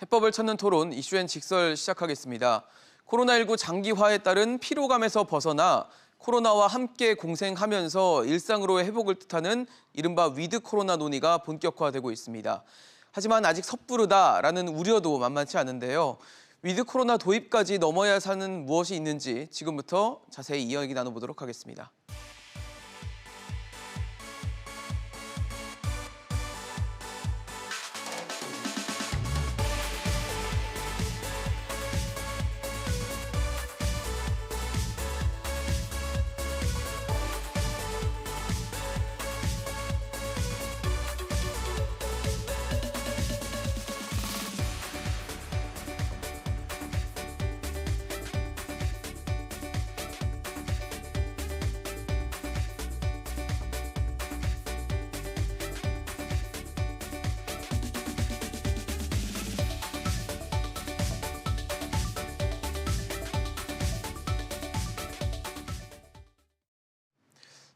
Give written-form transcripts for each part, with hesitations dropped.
해법을 찾는 토론 이슈엔 직설 시작하겠습니다. 코로나19 장기화에 따른 피로감에서 벗어나 코로나와 함께 공생하면서 일상으로의 회복을 뜻하는 이른바 위드 코로나 논의가 본격화되고 있습니다. 하지만 아직 섣부르다라는 우려도 만만치 않은데요. 위드 코로나 도입까지 넘어야 할 산은 무엇이 있는지 지금부터 자세히 이야기 나눠보도록 하겠습니다.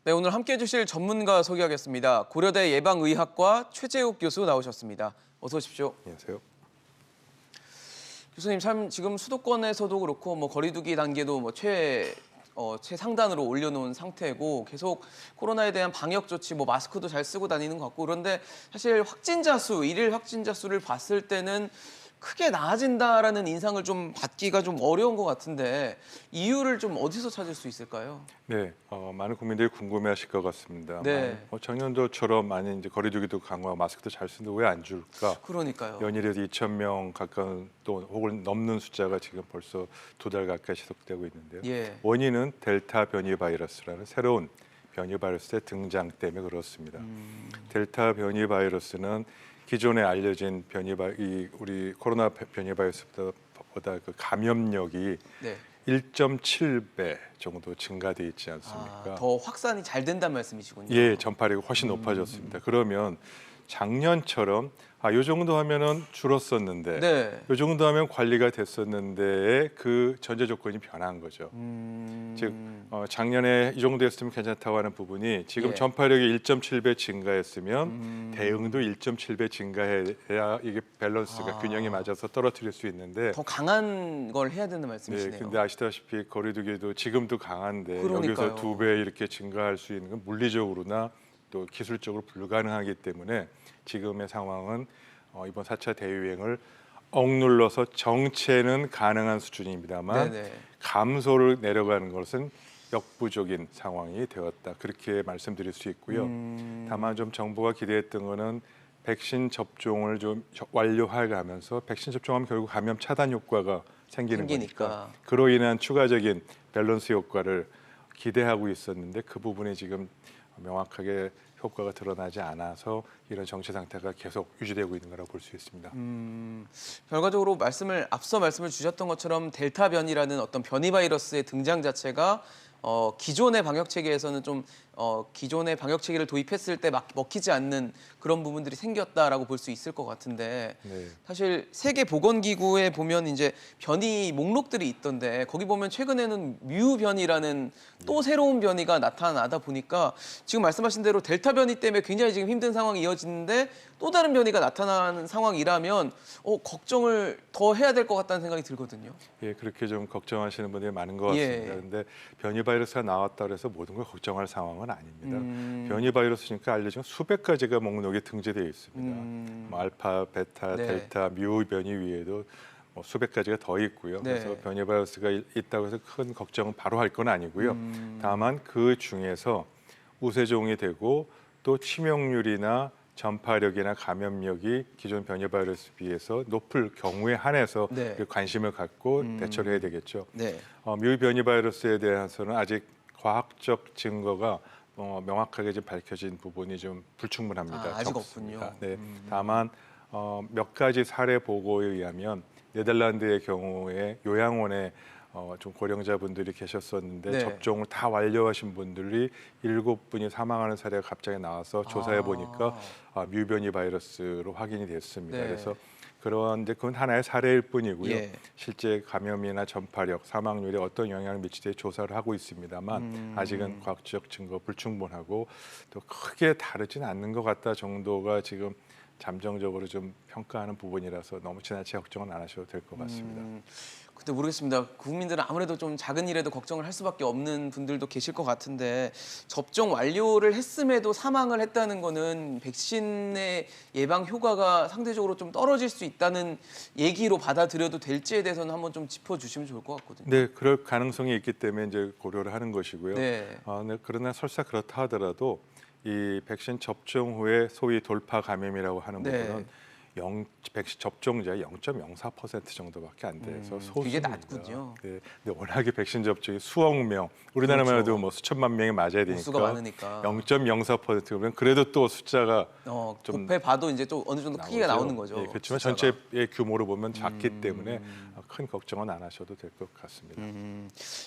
네, 오늘 함께해 주실 전문가 소개하겠습니다. 고려대 예방의학과 최재욱 교수 나오셨습니다. 어서 오십시오. 안녕하세요. 교수님, 참 지금 수도권에서도 그렇고 거리두기 단계도 최상단으로 올려놓은 상태고 계속 코로나에 대한 방역 조치 마스크도 잘 쓰고 다니는 것 같고 그런데 사실 일일 확진자 수를 봤을 때는 크게 나아진다라는 인상을 좀 받기가 좀 어려운 것 같은데 이유를 좀 어디서 찾을 수 있을까요? 네, 많은 국민들이 궁금해하실 것 같습니다. 네. 작년도처럼 많이 이제 거리두기도 강화하고 마스크도 잘 쓰는데 왜 안 줄까? 그러니까요. 연일에도 2,000명 가까운 또 혹은 넘는 숫자가 지금 벌써 2달 가까이 지속되고 있는데요. 예. 원인은 델타 변이 바이러스라는 새로운 변이 바이러스의 등장 때문에 그렇습니다. 델타 변이 바이러스는 기존에 알려진 우리 코로나 변이 바이러스보다 그 감염력이 네. 1.7배 정도 증가돼 있지 않습니까? 더 확산이 잘 된다는 말씀이시군요. 예, 전파력이 훨씬 높아졌습니다. 그러면 작년처럼 이 정도 하면은 줄었었는데, 네. 이 정도 하면 관리가 됐었는데의 그 전제 조건이 변한 거죠. 즉 작년에 이 정도 했으면 괜찮다고 하는 부분이 지금 예. 전파력이 1.7배 증가했으면 대응도 1.7배 증가해야 이게 밸런스가 균형이 맞아서 떨어뜨릴 수 있는데 더 강한 걸 해야 되는 네, 말씀이시네요. 근데 아시다시피 거리두기도 지금도 강한데 그러니까요. 여기서 2배 이렇게 증가할 수 있는 건 물리적으로나 또 기술적으로 불가능하기 때문에 지금의 상황은 이번 4차 대유행을 억눌러서 정체는 가능한 수준입니다만 네네. 감소를 내려가는 것은 역부족인 상황이 되었다. 그렇게 말씀드릴 수 있고요. 다만 좀 정부가 기대했던 거는 백신 접종을 좀 완료해가면서 백신 접종하면 결국 감염 차단 효과가 생기니까 생기니까. 그로 인한 추가적인 밸런스 효과를 기대하고 있었는데 그 부분이 지금 명확하게 효과가 드러나지 않아서 이런 정체 상태가 계속 유지되고 있는 거라고 볼 수 있습니다. 결과적으로 앞서 말씀을 주셨던 것처럼 델타 변이라는 어떤 변이 바이러스의 등장 자체가 기존의 방역 체계에서는 좀 기존의 방역 체계를 도입했을 때 먹히지 않는 그런 부분들이 생겼다라고 볼 수 있을 것 같은데 네. 사실 세계 보건기구에 보면 이제 변이 목록들이 있던데 거기 보면 최근에는 뮤 변이라는 또 새로운 변이가 나타나다 보니까 지금 말씀하신 대로 델타 변이 때문에 굉장히 지금 힘든 상황이 이어지는데 또 다른 변이가 나타나는 상황이라면 걱정을 더 해야 될 것 같다는 생각이 들거든요. 예, 그렇게 좀 걱정하시는 분들이 많은 것 같습니다. 그런데 변이 바이러스가 나왔다 그래서 모든 걸 걱정할 상황은 아닙니다. 변이 바이러스니까 알려진 수백 가지가 목록에 등재되어 있습니다. 알파, 베타, 네. 델타, 뮤 변이 위에도 수백 가지가 더 있고요. 네. 그래서 변이 바이러스가 있다고 해서 큰 걱정은 바로 할 건 아니고요. 다만 그 중에서 우세종이 되고 또 치명률이나 전파력이나 감염력이 기존 변이 바이러스에 비해서 높을 경우에 한해서 네. 관심을 갖고 대처를 해야 되겠죠. 네. 뮤 변이 바이러스에 대해서는 아직 과학적 증거가 명확하게 좀 밝혀진 부분이 좀 불충분합니다. 아직 적습니다. 없군요. 네, 다만 몇 가지 사례 보고에 의하면 네덜란드의 경우에 요양원에 좀 고령자분들이 계셨었는데 네. 접종을 다 완료하신 분들이 7분이 사망하는 사례가 갑자기 나와서 조사해 보니까 뮤 변이 바이러스로 확인이 됐습니다. 네. 그래서 그런데 그건 하나의 사례일 뿐이고요. 예. 실제 감염이나 전파력, 사망률에 어떤 영향을 미칠지 조사를 하고 있습니다만 아직은 과학적 증거 불충분하고 또 크게 다르진 않는 것 같다 정도가 지금 잠정적으로 좀 평가하는 부분이라서 너무 지나치게 걱정은 안 하셔도 될 것 같습니다. 근데 모르겠습니다. 국민들은 아무래도 좀 작은 일에도 걱정을 할 수밖에 없는 분들도 계실 것 같은데 접종 완료를 했음에도 사망을 했다는 거는 백신의 예방 효과가 상대적으로 좀 떨어질 수 있다는 얘기로 받아들여도 될지에 대해서는 한번 좀 짚어주시면 좋을 것 같거든요. 네, 그럴 가능성이 있기 때문에 이제 고려를 하는 것이고요. 네. 네, 그러나 설사 그렇다 하더라도 이 백신 접종 후에 소위 돌파 감염이라고 하는 네. 부분은 백신 접종자의 0.04% 정도밖에 안 돼서 되게 소수입니다. 낮군요. 네, 근데 워낙에 백신 접종이 수억 명, 우리나라만 그렇죠. 해도 뭐 수천만 명이 맞아야 수가 되니까 많으니까. 0.04%면 그래도 또 숫자가 좀 곱해 봐도 이제 좀 어느 정도 크기가 나오죠. 나오는 거죠. 예, 그렇지만 숫자가. 전체의 규모로 보면 작기 때문에 큰 걱정은 안 하셔도 될 것 같습니다.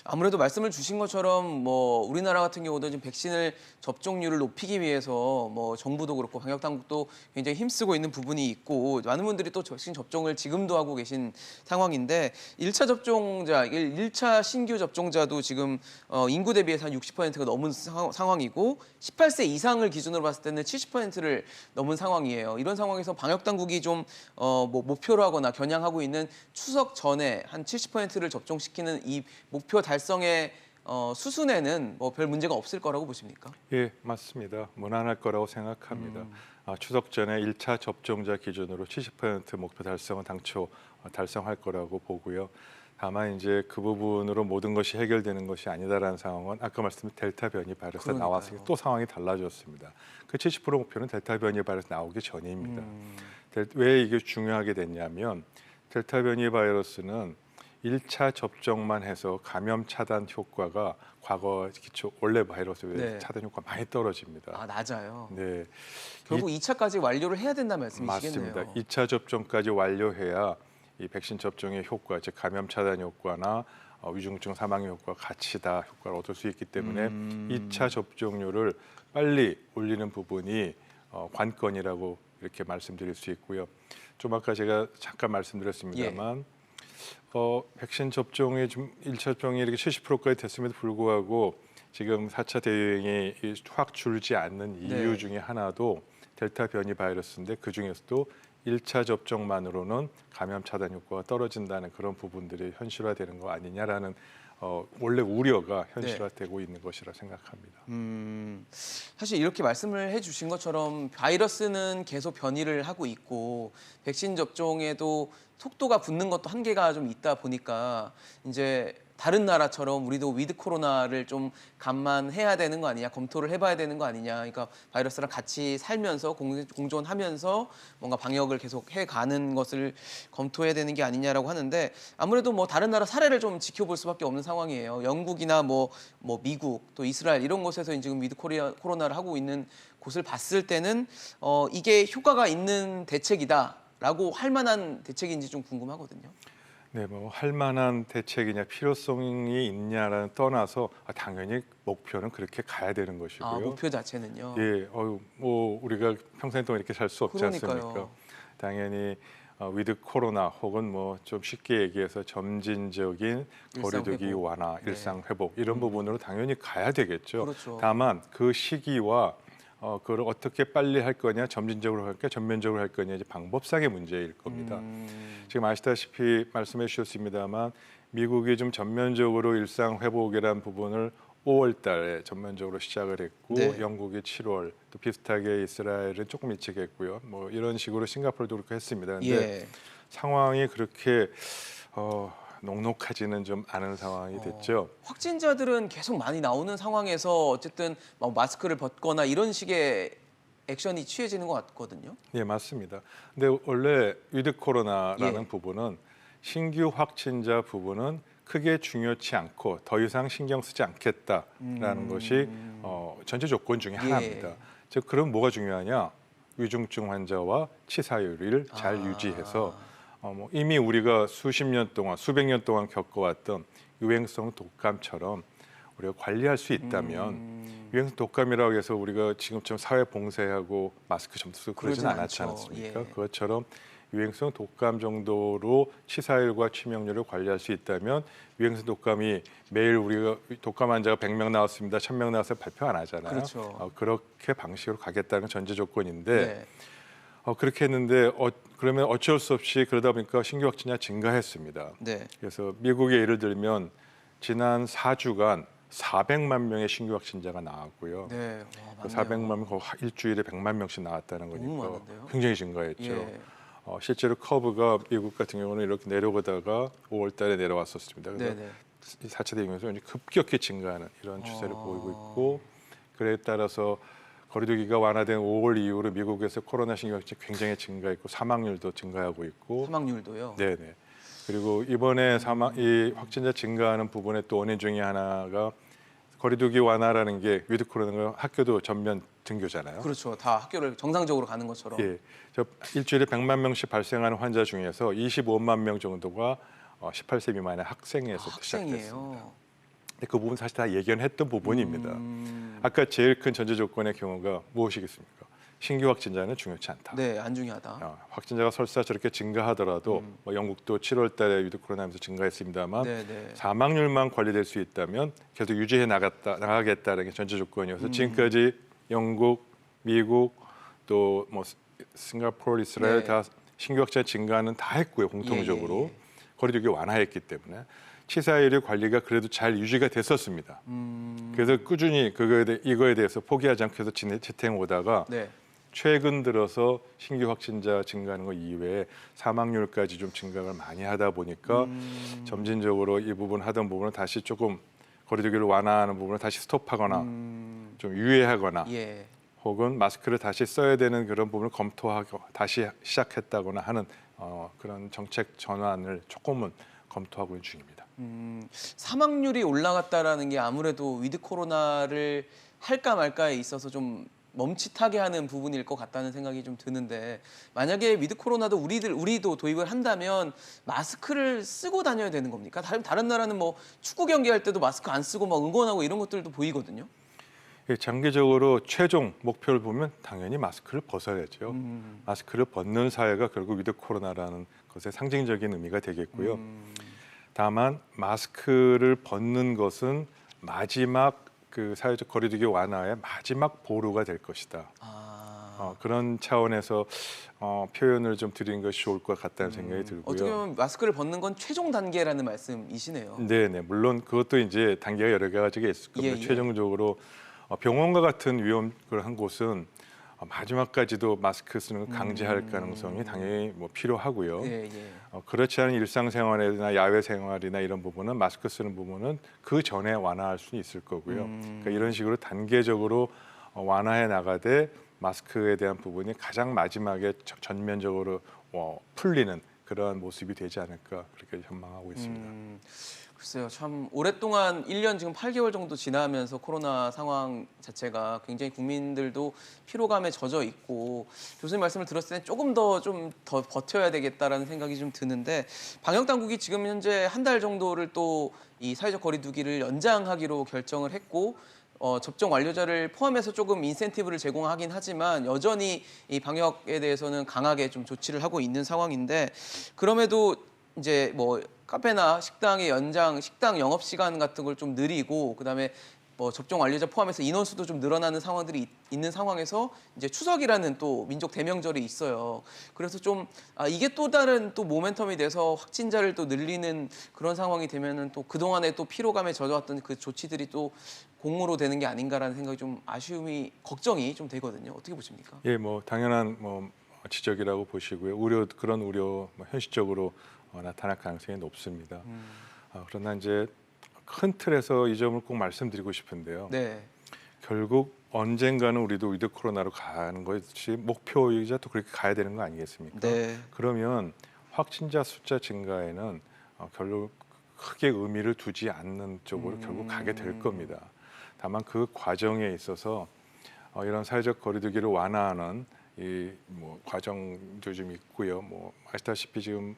아무래도 말씀을 주신 것처럼 뭐 우리나라 같은 경우도 지금 백신을 접종률을 높이기 위해서 뭐 정부도 그렇고 방역 당국도 굉장히 힘쓰고 있는 부분이 있고 많은 분들이 또 백신 접종을 지금도 하고 계신 상황인데 1차 접종자, 1차 신규 접종자도 지금 인구 대비해서 한 60%가 넘은 상황이고 18세 이상을 기준으로 봤을 때는 70%를 넘은 상황이에요. 이런 상황에서 방역 당국이 좀 뭐 목표로 하거나 겨냥하고 있는 추석 전에 한 70%를 접종시키는 이 목표 달성의 수순에는 뭐 별 문제가 없을 거라고 보십니까? 예, 맞습니다. 무난할 거라고 생각합니다. 추석 전에 1차 접종자 기준으로 70% 목표 달성은 당초 달성할 거라고 보고요. 다만 이제 그 부분으로 모든 것이 해결되는 것이 아니다라는 상황은 아까 말씀드린 델타 변이 바이러스가 나왔으니까 또 상황이 달라졌습니다. 그 70% 목표는 델타 변이 바이러스 나오기 전입니다. 왜 이게 중요하게 됐냐면 델타 변이 바이러스는 1차 접종만 해서 감염 차단 효과가 과거 기초 원래 바이러스의 네. 차단 효과 많이 떨어집니다. 아, 낮아요. 네, 결국 2차까지 완료를 해야 된다 말씀이시겠네요. 맞습니다. 2차 접종까지 완료해야 이 백신 접종의 효과, 즉 감염 차단 효과나 위중증 사망 효과 같이 다 효과를 얻을 수 있기 때문에 2차 접종률을 빨리 올리는 부분이 관건이라고 이렇게 말씀드릴 수 있고요. 좀 아까 제가 잠깐 말씀드렸습니다만 백신 접종이 좀 1차 접종이 이렇게 70%까지 됐음에도 불구하고 지금 4차 대유행이 확 줄지 않는 이유 네. 중에 하나도 델타 변이 바이러스인데 그 중에서도 1차 접종만으로는 감염 차단 효과가 떨어진다는 그런 부분들이 현실화되는 거 아니냐라는 원래 우려가 현실화되고 있는 것이라 생각합니다. 사실 이렇게 말씀을 해주신 것처럼 바이러스는 계속 변이를 하고 있고 백신 접종에도 속도가 붙는 것도 한계가 좀 있다 보니까 이제 다른 나라처럼 우리도 위드 코로나를 좀 감안해야 되는 거 아니냐, 검토를 해봐야 되는 거 아니냐. 그러니까 바이러스랑 같이 살면서 공존하면서 뭔가 방역을 계속 해가는 것을 검토해야 되는 게 아니냐라고 하는데 아무래도 뭐 다른 나라 사례를 좀 지켜볼 수밖에 없는 상황이에요. 영국이나 뭐 미국 또 이스라엘 이런 곳에서 지금 위드 코로나를 하고 있는 곳을 봤을 때는 이게 효과가 있는 대책이다라고 할 만한 대책인지 좀 궁금하거든요. 네, 뭐 할 만한 대책이냐 필요성이 있냐라는 떠나서 당연히 목표는 그렇게 가야 되는 것이고요. 아, 목표 자체는요. 예, 뭐 우리가 평생 동안 이렇게 살 수 없지 그러니까요. 않습니까? 당연히 위드 코로나 혹은 뭐 좀 쉽게 얘기해서 점진적인 거리두기 회복. 완화, 네. 일상 회복 이런 부분으로 당연히 가야 되겠죠. 그렇죠. 다만 그 시기와 그걸 어떻게 빨리 할 거냐, 점진적으로 할 거냐, 전면적으로 할 거냐 이제 방법상의 문제일 겁니다. 지금 아시다시피 말씀해 주셨습니다만 미국이 좀 전면적으로 일상 회복이라는 부분을 5월 달에 전면적으로 시작을 했고 네. 영국이 7월 또 비슷하게 이스라엘은 조금 일찍 했고요. 뭐 이런 식으로 싱가포르도 그렇게 했습니다. 그런데 예. 상황이 그렇게 녹록하지는 좀 않은 상황이 됐죠. 확진자들은 계속 많이 나오는 상황에서 어쨌든 막 마스크를 벗거나 이런 식의 액션이 취해지는 것 같거든요. 예, 맞습니다. 근데 원래 위드 코로나라는 예. 부분은 신규 확진자 부분은 크게 중요치 않고 더 이상 신경 쓰지 않겠다라는 것이 전제 조건 중에 하나입니다. 즉 그럼 뭐가 중요하냐? 위중증 환자와 치사율을 잘 유지해서 뭐 이미 우리가 수십 년 동안 수백 년 동안 겪어왔던 유행성 독감처럼 우리가 관리할 수 있다면 유행성 독감이라고 해서 우리가 지금처럼 사회 봉쇄하고 마스크 좀 쓰고 그러진 않았지 않았습니까? 예. 그것처럼 유행성 독감 정도로 치사율과 치명률을 관리할 수 있다면 유행성 독감이 매일 우리가 독감 환자가 100명 나왔습니다, 1000명 나와서 발표 안 하잖아요. 그렇죠. 그렇게 방식으로 가겠다는 전제 조건인데 네. 그렇게 했는데 그러면 어쩔 수 없이 그러다 보니까 신규 확진자 증가했습니다. 네. 그래서 미국의 예를 들면 지난 4주간 400만 명의 신규 확진자가 나왔고요. 네. 와, 그 많네요. 400만 명, 일주일에 100만 명씩 나왔다는 너무 거니까 많은데요? 굉장히 증가했죠. 예. 실제로 커브가 미국 같은 경우는 이렇게 내려오다가 5월 달에 내려왔었습니다. 그래서 네네. 4차 대유행에서 급격히 증가하는 이런 추세를 보이고 있고 그에 따라서 거리두기가 완화된 5월 이후로 미국에서 코로나 신규 확진이 굉장히 증가했고 사망률도 증가하고 있고 사망률도요. 네네. 그리고 이번에 이 확진자 증가하는 부분의 또 원인 중에 하나가 거리두기 완화라는 게 위드 코로나가 학교도 전면 등교잖아요. 그렇죠. 다 학교를 정상적으로 가는 것처럼. 예, 저 일주일에 100만 명씩 발생하는 환자 중에서 25만 명 정도가 18세 미만의 학생에서 시작됐습니다. 학생이에요. 근데 그 부분 사실 다 예견했던 부분입니다. 아까 제일 큰 전제 조건의 경우가 무엇이겠습니까? 신규 확진자는 중요치 않다. 네, 안 중요하다. 확진자가 설사 저렇게 증가하더라도 뭐 영국도 7월 달에 위드 코로나하면서 증가했습니다만 네네. 사망률만 관리될 수 있다면 계속 유지해 나가겠다는 게 전제 조건이어서 지금까지 영국, 미국 또 뭐 싱가포르, 이스라엘 네. 다 신규 확진자 증가는 다 했고요. 공통적으로 예. 거리두기 완화했기 때문에 치사율의 관리가 그래도 잘 유지가 됐었습니다. 그래서 꾸준히 이거에 대해서 포기하지 않고 계속 지탱 오다가 네. 최근 들어서 신규 확진자 증가하는 것 이외에 사망률까지 좀 증가를 많이 하다 보니까 점진적으로 이 부분 하던 부분을 다시 조금 거리두기를 완화하는 부분을 다시 스톱하거나 좀 유예하거나 예. 혹은 마스크를 다시 써야 되는 그런 부분을 검토하고 다시 시작했다거나 하는 그런 정책 전환을 조금은 검토하고 있는 중입니다. 사망률이 올라갔다라는 게 아무래도 위드 코로나를 할까 말까에 있어서 좀 멈칫하게 하는 부분일 것 같다는 생각이 좀 드는데 만약에 위드 코로나도 우리도 도입을 한다면 마스크를 쓰고 다녀야 되는 겁니까? 다른 나라는 뭐 축구 경기할 때도 마스크 안 쓰고 막 응원하고 이런 것들도 보이거든요. 장기적으로 최종 목표를 보면 당연히 마스크를 벗어야죠. 마스크를 벗는 사회가 결국 위드 코로나라는 것의 상징적인 의미가 되겠고요. 다만 마스크를 벗는 것은 마지막 그 사회적 거리두기 완화의 마지막 보루가 될 것이다. 그런 차원에서 표현을 좀 드리는 것이 좋을 것 같다는 생각이 들고요. 어떻게 보면 마스크를 벗는 건 최종 단계라는 말씀이시네요. 네네, 물론 그것도 이제 단계가 여러 가지가 있을 겁니다. 예, 예. 최종적으로 병원과 같은 위험한 곳은 마지막까지도 마스크 쓰는 걸 강제할 가능성이 당연히 뭐 필요하고요. 예, 예. 그렇지 않은 일상생활이나 야외 생활이나 이런 부분은 마스크 쓰는 부분은 그 전에 완화할 수 있을 거고요. 그러니까 이런 식으로 단계적으로 완화해 나가되 마스크에 대한 부분이 가장 마지막에 전면적으로 풀리는 그러한 모습이 되지 않을까 그렇게 전망하고 있습니다. 글쎄요, 참 오랫동안 1년 지금 8개월 정도 지나면서 코로나 상황 자체가 굉장히 국민들도 피로감에 젖어 있고 교수님 말씀을 들었을 때 조금 더 버텨야 되겠다라는 생각이 좀 드는데 방역 당국이 지금 현재 한 달 정도를 또 이 사회적 거리두기를 연장하기로 결정을 했고 접종 완료자를 포함해서 조금 인센티브를 제공하긴 하지만 여전히 이 방역에 대해서는 강하게 좀 조치를 하고 있는 상황인데 그럼에도 이제 뭐 카페나 식당의 연장, 식당 영업 시간 같은 걸 좀 늘리고 그다음에 뭐 접종 완료자 포함해서 인원수도 좀 늘어나는 상황들이 있는 상황에서 이제 추석이라는 또 민족 대명절이 있어요. 그래서 좀 이게 또 다른 또 모멘텀이 돼서 확진자를 또 늘리는 그런 상황이 되면은 또 그동안에 또 피로감에 젖어왔던 그 조치들이 또 공으로 되는 게 아닌가라는 생각이 좀 걱정이 좀 되거든요. 어떻게 보십니까? 예, 뭐 당연한 뭐 지적이라고 보시고요. 그런 우려 현실적으로 나타날 가능성이 높습니다. 그러나 이제 큰 틀에서 이 점을 꼭 말씀드리고 싶은데요. 네. 결국 언젠가는 우리도 위드 코로나로 가는 것이 목표이자 또 그렇게 가야 되는 거 아니겠습니까? 네. 그러면 확진자 숫자 증가에는 결국 크게 의미를 두지 않는 쪽으로 결국 가게 될 겁니다. 다만 그 과정에 있어서 이런 사회적 거리두기를 완화하는 이 뭐 과정도 좀 있고요. 뭐 아시다시피 지금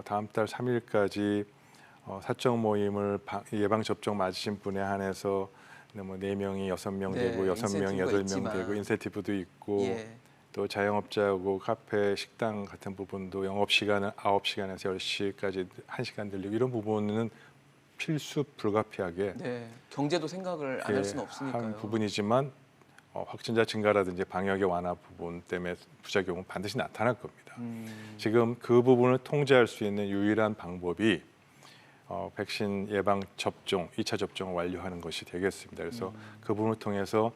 다음 달 3일까지 사적 모임을 예방 접종 맞으신 분에 한해서 뭐 4명이 6명 네, 되고 6명이 인센티브가 8명 있지만. 되고 인센티브도 있고 예. 또 자영업자하고 카페, 식당 같은 부분도 영업 시간을 9시간에서 10시까지 1시간 늘리고 이런 부분은 필수 불가피하게 네. 경제도 생각을 안 할 수는 없으니까요. 한 부분이지만 확진자 증가라든지 방역의 완화 부분 때문에 부작용은 반드시 나타날 겁니다. 지금 그 부분을 통제할 수 있는 유일한 방법이 백신 예방 접종, 2차 접종을 완료하는 것이 되겠습니다. 그래서 그 부분을 통해서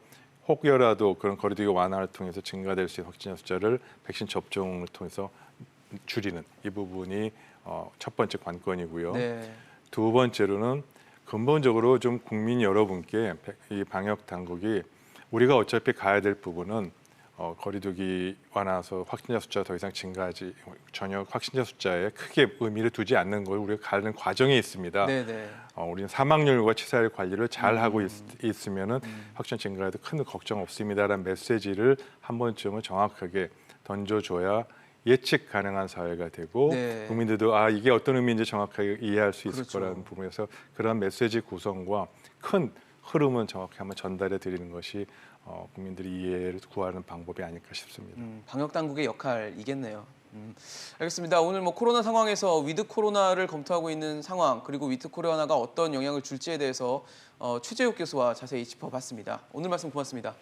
혹여라도 그런 거리두기 완화를 통해서 증가될 수 있는 확진자 숫자를 백신 접종을 통해서 줄이는 이 부분이 첫 번째 관건이고요. 네. 두 번째로는 근본적으로 좀 국민 여러분께 이 방역 당국이 우리가 어차피 가야 될 부분은 거리두기 완화해서 확진자 숫자 더 이상 증가하지 전혀 확진자 숫자에 크게 의미를 두지 않는 걸 우리가 가는 과정에 있습니다. 네네. 우리는 사망률과 치사율 관리를 잘 하고 있으면은 확진 증가에도 큰 걱정 없습니다라는 메시지를 한 번쯤은 정확하게 던져줘야 예측 가능한 사회가 되고 네. 국민들도 이게 어떤 의미인지 정확하게 이해할 수 있을 그렇죠. 거라는 부분에서 그런 메시지 구성과 큰 흐름은 정확히 한번 전달해 드리는 것이 국민들이 이해를 구하는 방법이 아닐까 싶습니다. 방역 당국의 역할이겠네요. 알겠습니다. 오늘 코로나 상황에서 위드 코로나를 검토하고 있는 상황 그리고 위드 코로나가 어떤 영향을 줄지에 대해서 최재욱 교수와 자세히 짚어봤습니다. 오늘 말씀 고맙습니다.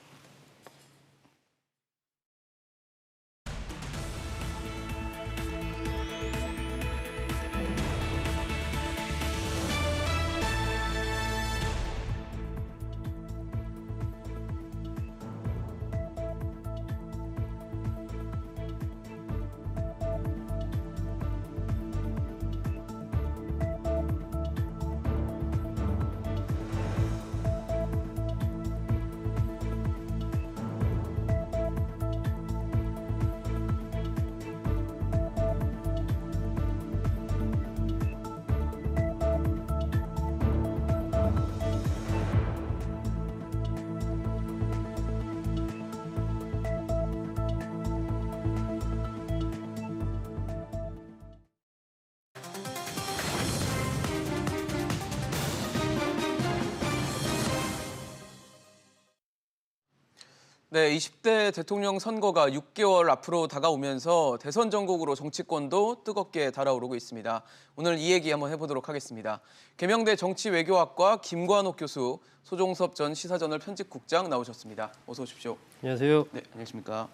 네, 20대 대통령 선거가 6개월 앞으로 다가오면서 대선 전국으로 정치권도 뜨겁게 달아오르고 있습니다. 오늘 이 얘기 한번 해보도록 하겠습니다. 계명대 정치외교학과 김관옥 교수, 소종섭 전 시사저널 편집국장 나오셨습니다. 어서 오십시오. 안녕하세요. 네, 안녕하십니까.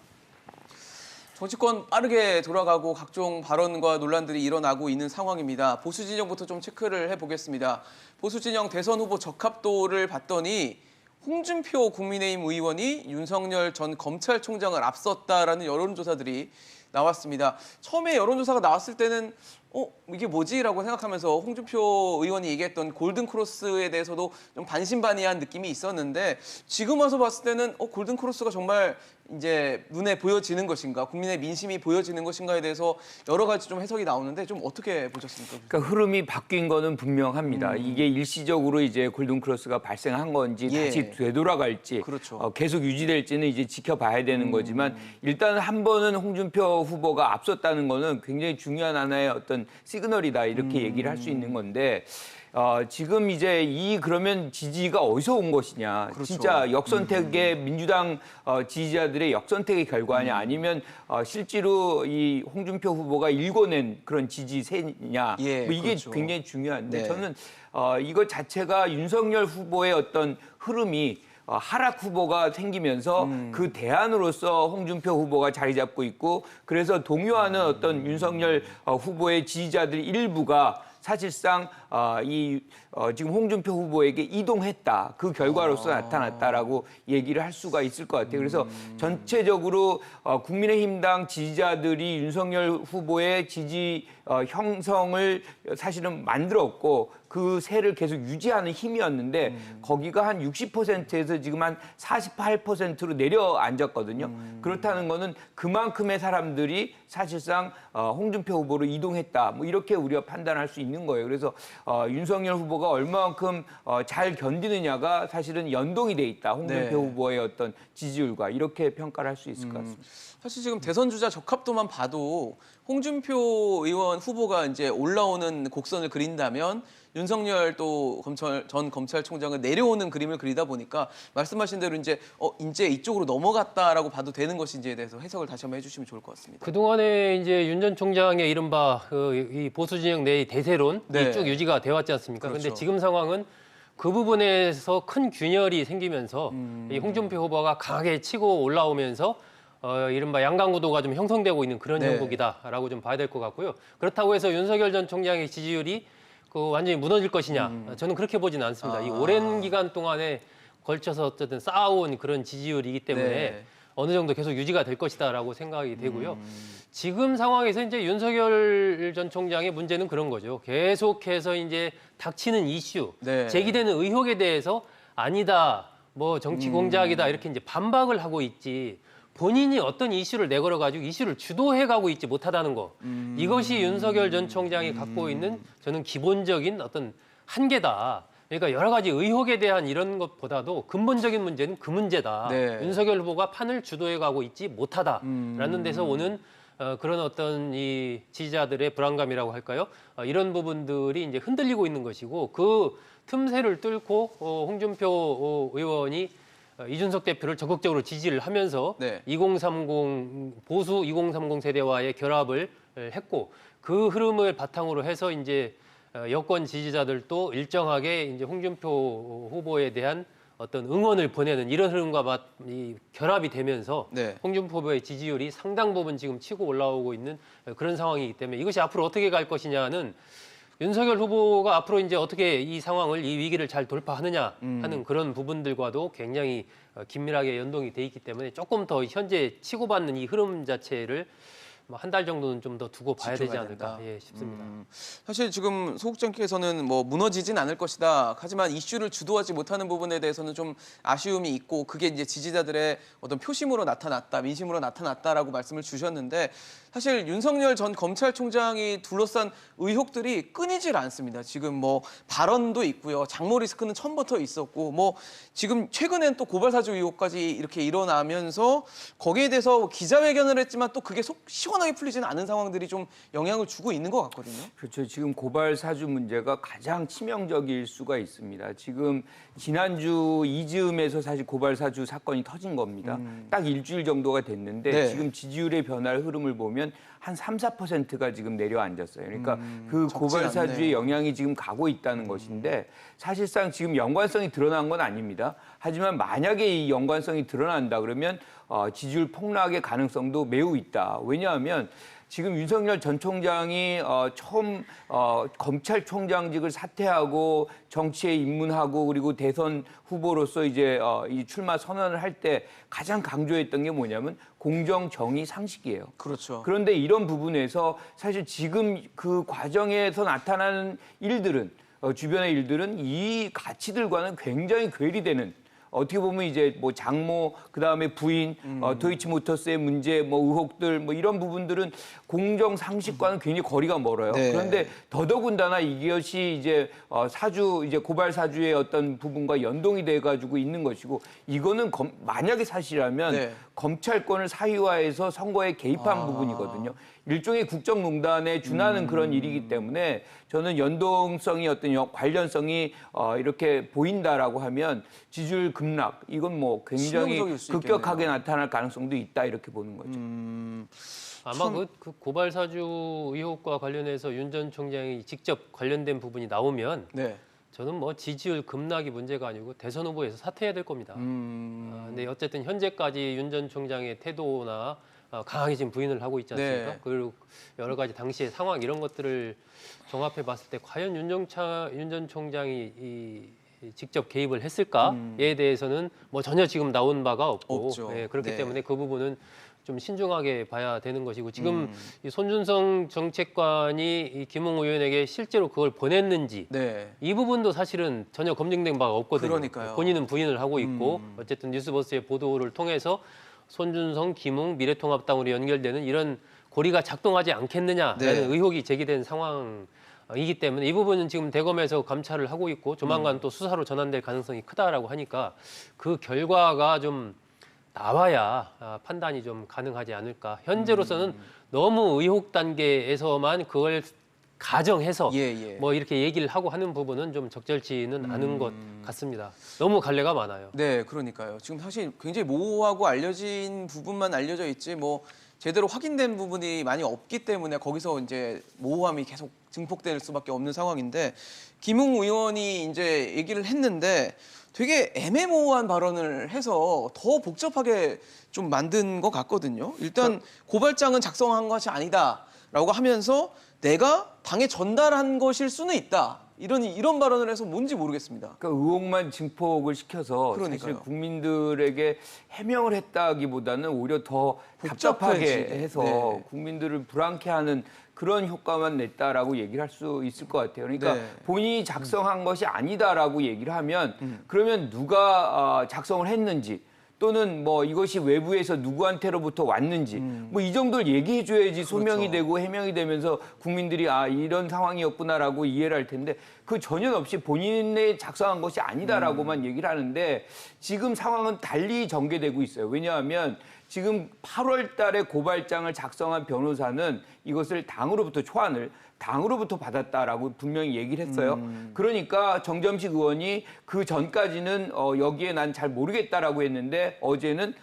정치권 빠르게 돌아가고 각종 발언과 논란들이 일어나고 있는 상황입니다. 보수 진영부터 좀 체크를 해보겠습니다. 보수 진영 대선 후보 적합도를 봤더니 홍준표 국민의힘 의원이 윤석열 전 검찰총장을 앞섰다라는 여론조사들이 나왔습니다. 처음에 여론조사가 나왔을 때는 이게 뭐지라고 생각하면서 홍준표 의원이 얘기했던 골든크로스에 대해서도 좀 반신반의한 느낌이 있었는데 지금 와서 봤을 때는 골든크로스가 정말 이제 눈에 보여지는 것인가, 국민의 민심이 보여지는 것인가에 대해서 여러 가지 좀 해석이 나오는데 좀 어떻게 보셨습니까? 그러니까 흐름이 바뀐 거는 분명합니다. 이게 일시적으로 이제 골든크로스가 발생한 건지 다시 되돌아갈지 그렇죠. 계속 유지될지는 이제 지켜봐야 되는 거지만 일단 한 번은 홍준표 후보가 앞섰다는 거는 굉장히 중요한 하나의 어떤 시그널이다 이렇게 얘기를 할 수 있는 건데 지금 이제 그러면 지지가 어디서 온 것이냐. 그렇죠. 진짜 역선택의 민주당 지지자들의 역선택의 결과냐 아니면 실제로 이 홍준표 후보가 일궈낸 그런 지지세냐. 예, 이게 그렇죠. 굉장히 중요한데 네. 저는 이것 자체가 윤석열 후보의 어떤 흐름이 하락 후보가 생기면서 그 대안으로서 홍준표 후보가 자리 잡고 있고 그래서 동요하는 어떤 윤석열 후보의 지지자들 일부가 사실상 지금 홍준표 후보에게 이동했다. 그 결과로서 나타났다라고 얘기를 할 수가 있을 것 같아요. 그래서 전체적으로 국민의힘당 지지자들이 윤석열 후보의 지지 형성을 사실은 만들었고 그 세를 계속 유지하는 힘이었는데 거기가 한 60%에서 지금 한 48%로 내려앉았거든요. 그렇다는 거는 그만큼의 사람들이 사실상 홍준표 후보로 이동했다. 뭐 이렇게 우리가 판단할 수 있는 거예요. 그래서 윤석열 후보가 얼마만큼 잘 견디느냐가 사실은 연동이 돼 있다. 홍준표 네. 후보의 어떤 지지율과 이렇게 평가를 할 수 있을 것 같습니다. 사실 지금 대선 주자 적합도만 봐도 홍준표 의원 후보가 이제 올라오는 곡선을 그린다면 윤석열 또 전 검찰총장은 내려오는 그림을 그리다 보니까 말씀하신 대로 이제 이쪽으로 넘어갔다라고 봐도 되는 것인지에 대해서 해석을 다시 한번 해주시면 좋을 것 같습니다. 그동안에 이제 윤 전 총장의 이른바 이 보수 진영 내의 대세론 네. 쭉 유지가 되어 왔지 않습니까? 그렇죠. 근데 지금 상황은 그 부분에서 큰 균열이 생기면서 이 홍준표 후보가 강하게 치고 올라오면서 이른바 양강 구도가 좀 형성되고 있는 그런 네. 형국이다라고 좀 봐야 될 것 같고요. 그렇다고 해서 윤석열 전 총장의 지지율이 완전히 무너질 것이냐? 저는 그렇게 보지는 않습니다. 이 오랜 기간 동안에 걸쳐서 어쨌든 쌓아온 그런 지지율이기 때문에 네. 어느 정도 계속 유지가 될 것이다라고 생각이 되고요. 지금 상황에서 이제 윤석열 전 총장의 문제는 그런 거죠. 계속해서 이제 닥치는 이슈, 네. 제기되는 의혹에 대해서 아니다, 뭐 정치 공작이다 이렇게 이제 반박을 하고 있지. 본인이 어떤 이슈를 내걸어 가지고 이슈를 주도해 가고 있지 못하다는 거. 이것이 윤석열 전 총장이 갖고 있는 저는 기본적인 어떤 한계다. 그러니까 여러 가지 의혹에 대한 이런 것보다도 근본적인 문제는 그 문제다. 네. 윤석열 후보가 판을 주도해 가고 있지 못하다라는 데서 오는 그런 어떤 이 지지자들의 불안감이라고 할까요? 이런 부분들이 이제 흔들리고 있는 것이고 그 틈새를 뚫고 홍준표 의원이 이준석 대표를 적극적으로 지지를 하면서 네. 2030 보수 2030 세대와의 결합을 했고 그 흐름을 바탕으로 해서 이제 여권 지지자들도 일정하게 이제 홍준표 후보에 대한 어떤 응원을 보내는 이런 흐름과 결합이 되면서 네. 홍준표 후보의 지지율이 상당 부분 지금 치고 올라오고 있는 그런 상황이기 때문에 이것이 앞으로 어떻게 갈 것이냐는 윤석열 후보가 앞으로 이제 어떻게 이 상황을 이 위기를 잘 돌파하느냐 하는 그런 부분들과도 굉장히 긴밀하게 연동이 돼 있기 때문에 조금 더 현재 치고받는 이 흐름 자체를 한 달 정도는 좀 더 두고 봐야 되지 지켜봐야 않을까 된다. 싶습니다. 사실 지금 소극장께서는 뭐 무너지진 않을 것이다. 하지만 이슈를 주도하지 못하는 부분에 대해서는 좀 아쉬움이 있고 그게 이제 지지자들의 어떤 표심으로 나타났다, 민심으로 나타났다라고 말씀을 주셨는데 사실 윤석열 전 검찰총장이 둘러싼 의혹들이 끊이질 않습니다. 지금 뭐 발언도 있고요. 장모 리스크는 처음부터 있었고 뭐 지금 최근엔 또 고발 사주 의혹까지 이렇게 일어나면서 거기에 대해서 기자회견을 했지만 또 그게 속 시원하게 풀리지는 않은 상황들이 좀 영향을 주고 있는 것 같거든요. 그렇죠. 지금 고발 사주 문제가 가장 치명적일 수가 있습니다. 지금 지난주 이즈음에서 사실 고발 사주 사건이 터진 겁니다. 딱 일주일 정도가 됐는데 네. 지금 지지율의 변화의 흐름을 보면 한 3, 4%가 지금 내려앉았어요. 그러니까 그 고발 적지 않네요. 사주의 영향이 지금 가고 있다는 것인데 사실상 지금 연관성이 드러난 건 아닙니다. 하지만 만약에 이 연관성이 드러난다 그러면 지지율 폭락의 가능성도 매우 있다. 왜냐하면 지금 윤석열 전 총장이 처음 검찰총장직을 사퇴하고 정치에 입문하고 그리고 대선 후보로서 이제 이 출마 선언을 할 때 가장 강조했던 게 뭐냐면 공정, 정의, 상식이에요. 그렇죠. 그런데 이런 부분에서 사실 지금 그 과정에서 나타나는 일들은 주변의 일들은 이 가치들과는 굉장히 괴리되는 어떻게 보면 이제 뭐 장모 그다음에 부인 도이치모터스의 문제 뭐 의혹들 뭐 이런 부분들은 공정 상식과는 굉장히 거리가 멀어요. 네. 그런데 더더군다나 이것이 이제 사주 이제 고발 사주의 어떤 부분과 연동이 돼 가지고 있는 것이고 이거는 만약에 사실이라면 네. 검찰권을 사유화해서 선거에 개입한 부분이거든요. 일종의 국정농단에 준하는 그런 일이기 때문에 저는 연동성이 어떤 관련성이 이렇게 보인다라고 하면 지지율 급락 이건 뭐 굉장히 치명적일 수 급격하게 있겠네요. 나타날 가능성도 있다 이렇게 보는 거죠. 아마 그 고발 사주 의혹과 관련해서 윤 전 총장이 직접 관련된 부분이 나오면 네. 저는 뭐 지지율 급락이 문제가 아니고 대선 후보에서 사퇴해야 될 겁니다. 근데 어쨌든 현재까지 윤 전 총장의 태도나 강하게 지금 부인을 하고 있지 않습니까? 네. 그리고 여러 가지 당시의 상황 이런 것들을 종합해 봤을 때 과연 윤 전 총장이 직접 개입을 했을까에 대해서는 뭐 전혀 지금 나온 바가 없고 없죠. 그렇기 네. 때문에 그 부분은 좀 신중하게 봐야 되는 것이고 지금 이 손준성 정책관이 이 김웅 의원에게 실제로 그걸 보냈는지 네. 이 부분도 사실은 전혀 검증된 바가 없거든요. 그러니까요. 본인은 부인을 하고 있고 어쨌든 뉴스버스의 보도를 통해서 손준성, 김웅, 미래통합당으로 연결되는 이런 고리가 작동하지 않겠느냐라는 네. 의혹이 제기된 상황이기 때문에 이 부분은 지금 대검에서 감찰을 하고 있고 조만간 또 수사로 전환될 가능성이 크다라고 하니까 그 결과가 좀 나와야 판단이 좀 가능하지 않을까. 현재로서는 너무 의혹 단계에서만 그걸 가정해서 예. 뭐 이렇게 얘기를 하고 하는 부분은 좀 적절치는 않은 것 같습니다. 너무 갈래가 많아요. 네, 그러니까요. 지금 사실 굉장히 모호하고 알려진 부분만 알려져 있지 뭐 제대로 확인된 부분이 많이 없기 때문에 거기서 이제 모호함이 계속 증폭될 수밖에 없는 상황인데 김웅 의원이 이제 얘기를 했는데 되게 애매모호한 발언을 해서 더 복잡하게 좀 만든 것 같거든요. 일단 고발장은 작성한 것이 아니다라고 하면서 내가 당에 전달한 것일 수는 있다. 이런 발언을 해서 뭔지 모르겠습니다. 그러니까 의혹만 증폭을 시켜서 그러니까요. 사실 국민들에게 해명을 했다기보다는 오히려 더 답답하게 복잡해지게. 해서 네. 국민들을 불안케하는 그런 효과만 냈다라고 얘기를 할 수 있을 것 같아요. 그러니까 네. 본인이 작성한 것이 아니다라고 얘기를 하면 그러면 누가 작성을 했는지 또는 뭐 이것이 외부에서 누구한테로부터 왔는지 뭐 이 정도를 얘기해 줘야지 소명이 그렇죠. 되고 해명이 되면서 국민들이 아 이런 상황이었구나라고 이해를 할 텐데 그 전혀 없이 본인의 작성한 것이 아니다라고만 얘기를 하는데 지금 상황은 달리 전개되고 있어요. 왜냐하면 지금 8월 달에 고발장을 작성한 변호사는 이것을 당으로부터 초안을 당으로부터 받았다라고 분명히 얘기를 했어요. 그러니까 정점식 의원이 그 전까지는 여기에 난 잘 모르겠다라고 했는데 어제는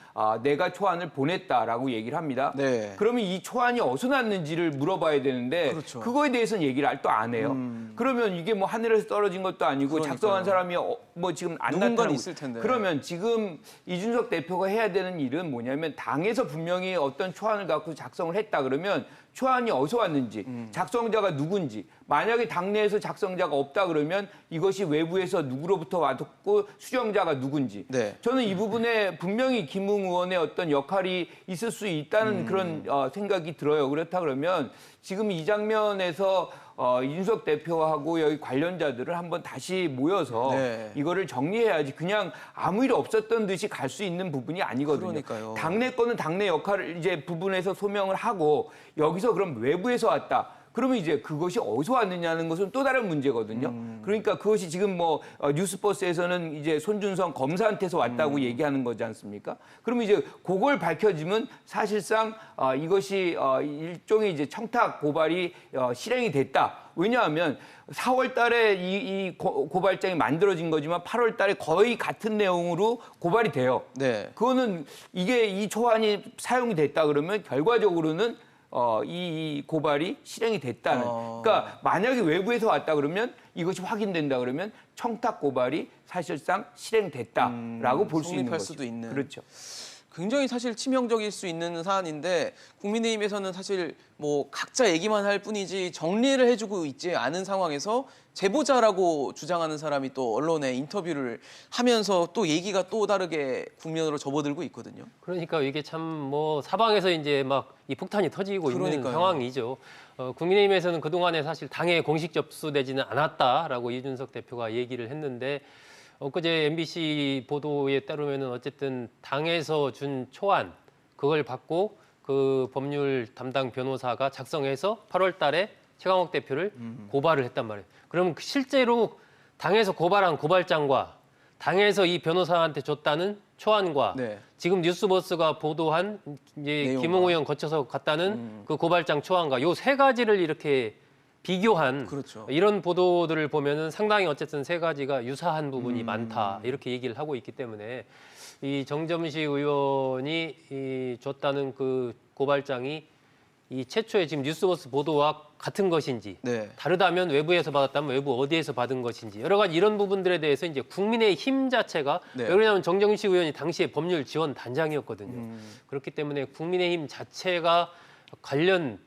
내가 초안을 보냈다라고 얘기를 합니다. 네. 그러면 이 초안이 어디서 났는지를 물어봐야 되는데 그렇죠. 그거에 대해서는 얘기를 또 안 해요. 그러면 이게 뭐 하늘에서 떨어진 것도 아니고 그러니까요. 작성한 사람이 뭐 지금 안 누군가는 나타나고 있을 텐데. 그러면 지금 이준석 대표가 해야 되는 일은 뭐냐면 당에서 분명히 어떤 초안을 갖고 작성을 했다 그러면 초안이 어디서 왔는지 작성자가 누군지 만약에 당내에서 작성자가 없다 그러면 이것이 외부에서 누구로부터 왔고 수정자가 누군지 네. 저는 이 부분에 분명히 김웅 의원의 어떤 역할이 있을 수 있다는 그런 생각이 들어요. 그렇다 그러면 지금 이 장면에서 이준석 대표하고 여기 관련자들을 한번 다시 모여서 네. 이거를 정리해야지 그냥 아무 일 없었던 듯이 갈 수 있는 부분이 아니거든요. 그러니까요. 당내 거는 당내 역할을 이제 부분에서 소명을 하고 여기서 그럼 외부에서 왔다. 그러면 이제 그것이 어디서 왔느냐는 것은 또 다른 문제거든요. 그러니까 그것이 지금 뭐 뉴스버스에서는 이제 손준성 검사한테서 왔다고 얘기하는 거지 않습니까? 그러면 이제 그걸 밝혀지면 사실상 이것이 일종의 이제 청탁 고발이 실행이 됐다. 왜냐하면 4월 달에 이 고발장이 만들어진 거지만 8월 달에 거의 같은 내용으로 고발이 돼요. 네. 그거는 이게 이 초안이 사용이 됐다 그러면 결과적으로는 이 고발이 실행이 됐다는. 그러니까 만약에 외부에서 왔다 그러면 이것이 확인된다 그러면 청탁 고발이 사실상 실행됐다라고 볼 수 있는 성립할 거죠. 수도 있는. 그렇죠. 굉장히 사실 치명적일 수 있는 사안인데 국민의힘에서는 사실 뭐 각자 얘기만 할 뿐이지 정리를 해주고 있지 않은 상황에서 제보자라고 주장하는 사람이 또 언론에 인터뷰를 하면서 또 얘기가 또 다르게 국면으로 접어들고 있거든요. 그러니까 이게 참 뭐 사방에서 이제 막 이 폭탄이 터지고 있는 그러니까요. 상황이죠. 국민의힘에서는 그동안에 사실 당에 공식 접수되지는 않았다라고 이준석 대표가 얘기를 했는데 엊그제 MBC 보도에 따르면은 어쨌든 당에서 준 초안 그걸 받고 그 법률 담당 변호사가 작성해서 8월 달에 최강욱 대표를 고발을 했단 말이에요. 그럼 실제로 당에서 고발한 고발장과 당에서 이 변호사한테 줬다는 초안과 네. 지금 뉴스버스가 보도한 이제 내용과. 김웅 의원 거쳐서 갔다는 그 고발장 초안과 요 세 가지를 이렇게 비교한 그렇죠. 이런 보도들을 보면은 상당히 어쨌든 세 가지가 유사한 부분이 많다 이렇게 얘기를 하고 있기 때문에 이 정점식 의원이 이 줬다는 그 고발장이 이 최초의 지금 뉴스버스 보도와 같은 것인지 네. 다르다면 외부에서 받았다면 외부 어디에서 받은 것인지 여러 가지 이런 부분들에 대해서 이제 국민의힘 자체가 네. 왜 그러냐면 정정식 의원이 당시에 법률 지원 단장이었거든요. 그렇기 때문에 국민의힘 자체가 관련된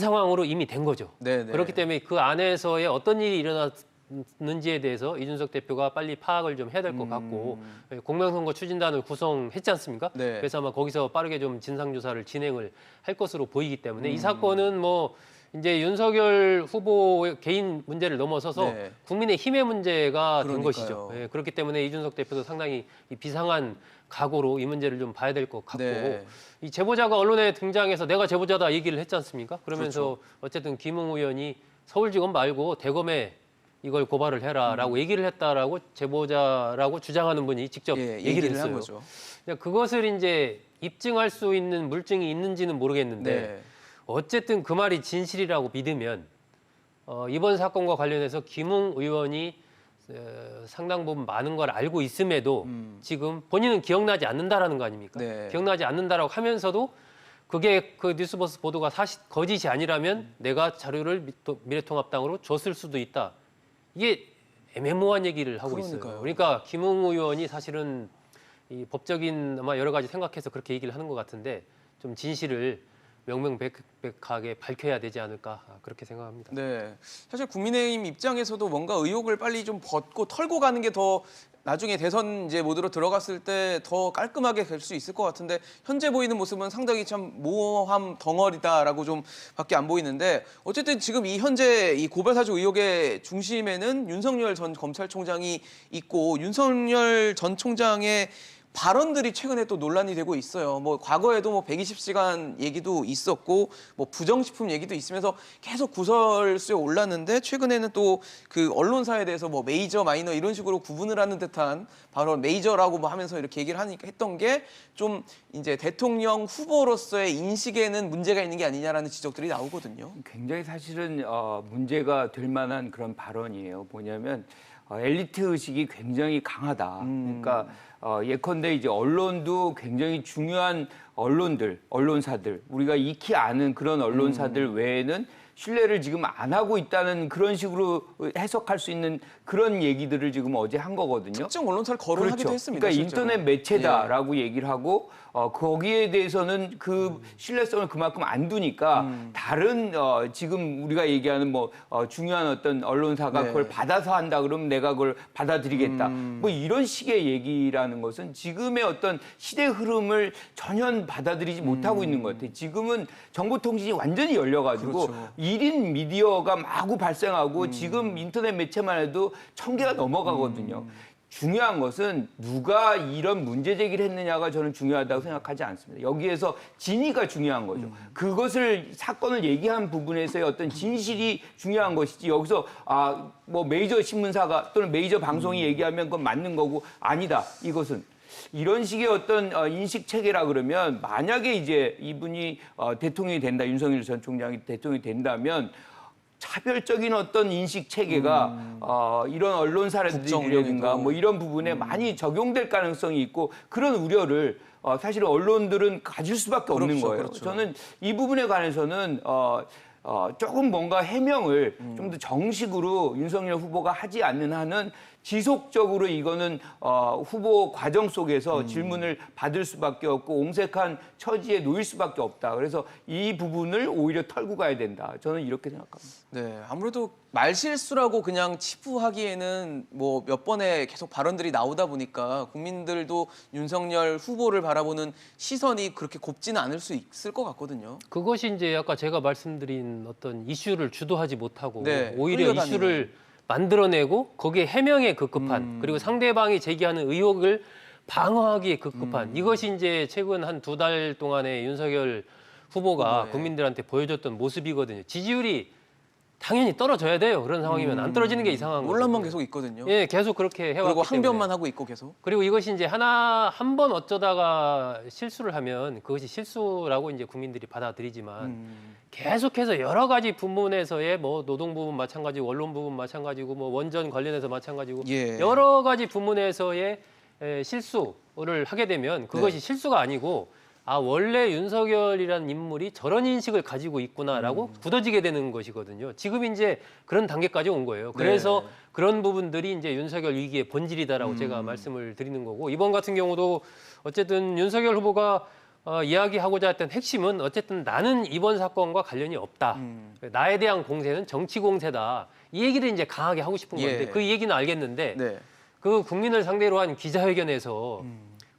상황으로 이미 된 거죠. 네, 네. 그렇기 때문에 그 안에서의 어떤 일이 일어났는지에 대해서 이준석 대표가 빨리 파악을 좀 해야 될 것 같고 공명선거 추진단을 구성했지 않습니까? 네. 그래서 아마 거기서 빠르게 좀 진상조사를 진행을 할 것으로 보이기 때문에 이 사건은 뭐 이제 윤석열 후보의 개인 문제를 넘어서서 네. 국민의힘의 문제가 된 그러니까요. 것이죠. 예, 그렇기 때문에 이준석 대표도 상당히 이 비상한 각오로 이 문제를 좀 봐야 될 것 같고 네. 이 제보자가 언론에 등장해서 내가 제보자다 얘기를 했지 않습니까? 그러면서 그렇죠. 어쨌든 김웅 의원이 서울지검 말고 대검에 이걸 고발을 해라라고 얘기를 했다라고 제보자라고 주장하는 분이 직접 예, 얘기를 한 했어요. 거죠. 근데 그것을 이제 입증할 수 있는 물증이 있는지는 모르겠는데 네. 어쨌든 그 말이 진실이라고 믿으면 이번 사건과 관련해서 김웅 의원이 상당 부분 많은 걸 알고 있음에도 지금 본인은 기억나지 않는다라는 거 아닙니까? 네. 기억나지 않는다라고 하면서도 그게 그 뉴스버스 보도가 거짓이 아니라면 내가 자료를 미래통합당으로 줬을 수도 있다. 이게 애매모호한 얘기를 하고 그러니까요. 있어요. 그러니까 김웅 의원이 사실은 이 법적인 아마 여러 가지 생각해서 그렇게 얘기를 하는 것 같은데 좀 진실을 명명백백하게 밝혀야 되지 않을까 그렇게 생각합니다. 네, 사실 국민의힘 입장에서도 뭔가 의혹을 빨리 좀 벗고 털고 가는 게 더 나중에 대선 이제 모드로 들어갔을 때 더 깔끔하게 될 수 있을 것 같은데 현재 보이는 모습은 상당히 참 모호함 덩어리다라고 좀 밖에 안 보이는데 어쨌든 지금 이 현재 이 고발 사주 의혹의 중심에는 윤석열 전 검찰총장이 있고 윤석열 전 총장의 발언들이 최근에 또 논란이 되고 있어요. 뭐 과거에도 뭐 120시간 얘기도 있었고 뭐 부정식품 얘기도 있으면서 계속 구설수에 올랐는데 최근에는 또 그 언론사에 대해서 뭐 메이저 마이너 이런 식으로 구분을 하는 듯한 발언 메이저라고 뭐 하면서 이렇게 얘기를 하니까 했던 게 좀 이제 대통령 후보로서의 인식에는 문제가 있는 게 아니냐라는 지적들이 나오거든요. 굉장히 사실은 문제가 될 만한 그런 발언이에요. 뭐냐면 엘리트 의식이 굉장히 강하다. 그러니까 예컨대 이제 언론도 굉장히 중요한 언론사들 우리가 익히 아는 그런 언론사들 외에는 신뢰를 지금 안 하고 있다는 그런 식으로 해석할 수 있는 그런 얘기들을 지금 어제 한 거거든요. 특정 언론사를 거론하기도 그렇죠. 했습니다. 그러니까 실제로. 인터넷 매체다라고 얘기를 하고 거기에 대해서는 그 신뢰성을 그만큼 안 두니까 다른 지금 우리가 얘기하는 뭐 중요한 어떤 언론사가 네. 그걸 받아서 한다 그러면 내가 그걸 받아들이겠다. 뭐 이런 식의 얘기라는 것은 지금의 어떤 시대 흐름을 전혀 받아들이지 못하고 있는 것 같아요. 지금은 정보통신이 완전히 열려가지고 그렇죠. 1인 미디어가 마구 발생하고 지금 인터넷 매체만 해도 1000개가 넘어가거든요. 중요한 것은 누가 이런 문제 제기를 했느냐가 저는 중요하다고 생각하지 않습니다. 여기에서 진위가 중요한 거죠. 그것을 사건을 얘기한 부분에서의 어떤 진실이 중요한 것이지 여기서 뭐 메이저 신문사가 또는 메이저 방송이 얘기하면 그건 맞는 거고 아니다. 이것은 이런 식의 어떤 인식 체계라 그러면 만약에 이제 이분이 대통령이 된다. 윤석열 전 총장이 대통령이 된다면 차별적인 어떤 인식 체계가 이런 언론사라든가 뭐 이런 부분에 많이 적용될 가능성이 있고 그런 우려를 사실 언론들은 가질 수밖에 없는 그렇죠, 거예요. 그렇죠. 저는 이 부분에 관해서는 조금 뭔가 해명을 좀 더 정식으로 윤석열 후보가 하지 않는 한은 지속적으로 이거는 후보 과정 속에서 질문을 받을 수밖에 없고 옹색한 처지에 놓일 수밖에 없다. 그래서 이 부분을 오히려 털고 가야 된다. 저는 이렇게 생각합니다. 네, 아무래도 말실수라고 그냥 치부하기에는 뭐 몇 번의 계속 발언들이 나오다 보니까 국민들도 윤석열 후보를 바라보는 시선이 그렇게 곱지는 않을 수 있을 것 같거든요. 그것이 이제 아까 제가 말씀드린 어떤 이슈를 주도하지 못하고 네, 오히려 끌려다니는. 이슈를 만들어내고 거기에 해명에 급급한 그리고 상대방이 제기하는 의혹을 방어하기에 급급한 이것이 이제 최근 한 2달 동안에 윤석열 후보가 후보의. 국민들한테 보여줬던 모습이거든요. 지지율이 당연히 떨어져야 돼요. 그런 상황이면 안 떨어지는 게 이상한 거죠. 논란만 계속 있거든요. 예, 계속 그렇게 해왔기 그리고 때문에. 항변만 하고 있고 계속. 그리고 이것이 이제 한 번 어쩌다가 실수를 하면 그것이 실수라고 이제 국민들이 받아들이지만 계속해서 여러 가지 부분에서의 뭐 노동 부분 마찬가지고 언론 부분 마찬가지고 뭐 원전 관련해서 마찬가지고 예. 여러 가지 부분에서의 실수를 하게 되면 그것이 네. 실수가 아니고 원래 윤석열이라는 인물이 저런 인식을 가지고 있구나라고 굳어지게 되는 것이거든요. 지금 이제 그런 단계까지 온 거예요. 그래서 네. 그런 부분들이 이제 윤석열 위기의 본질이다라고 제가 말씀을 드리는 거고 이번 같은 경우도 어쨌든 윤석열 후보가 이야기하고자 했던 핵심은 어쨌든 나는 이번 사건과 관련이 없다. 나에 대한 공세는 정치 공세다. 이 얘기를 이제 강하게 하고 싶은 건데 예. 그 얘기는 알겠는데 네. 그 국민을 상대로 한 기자회견에서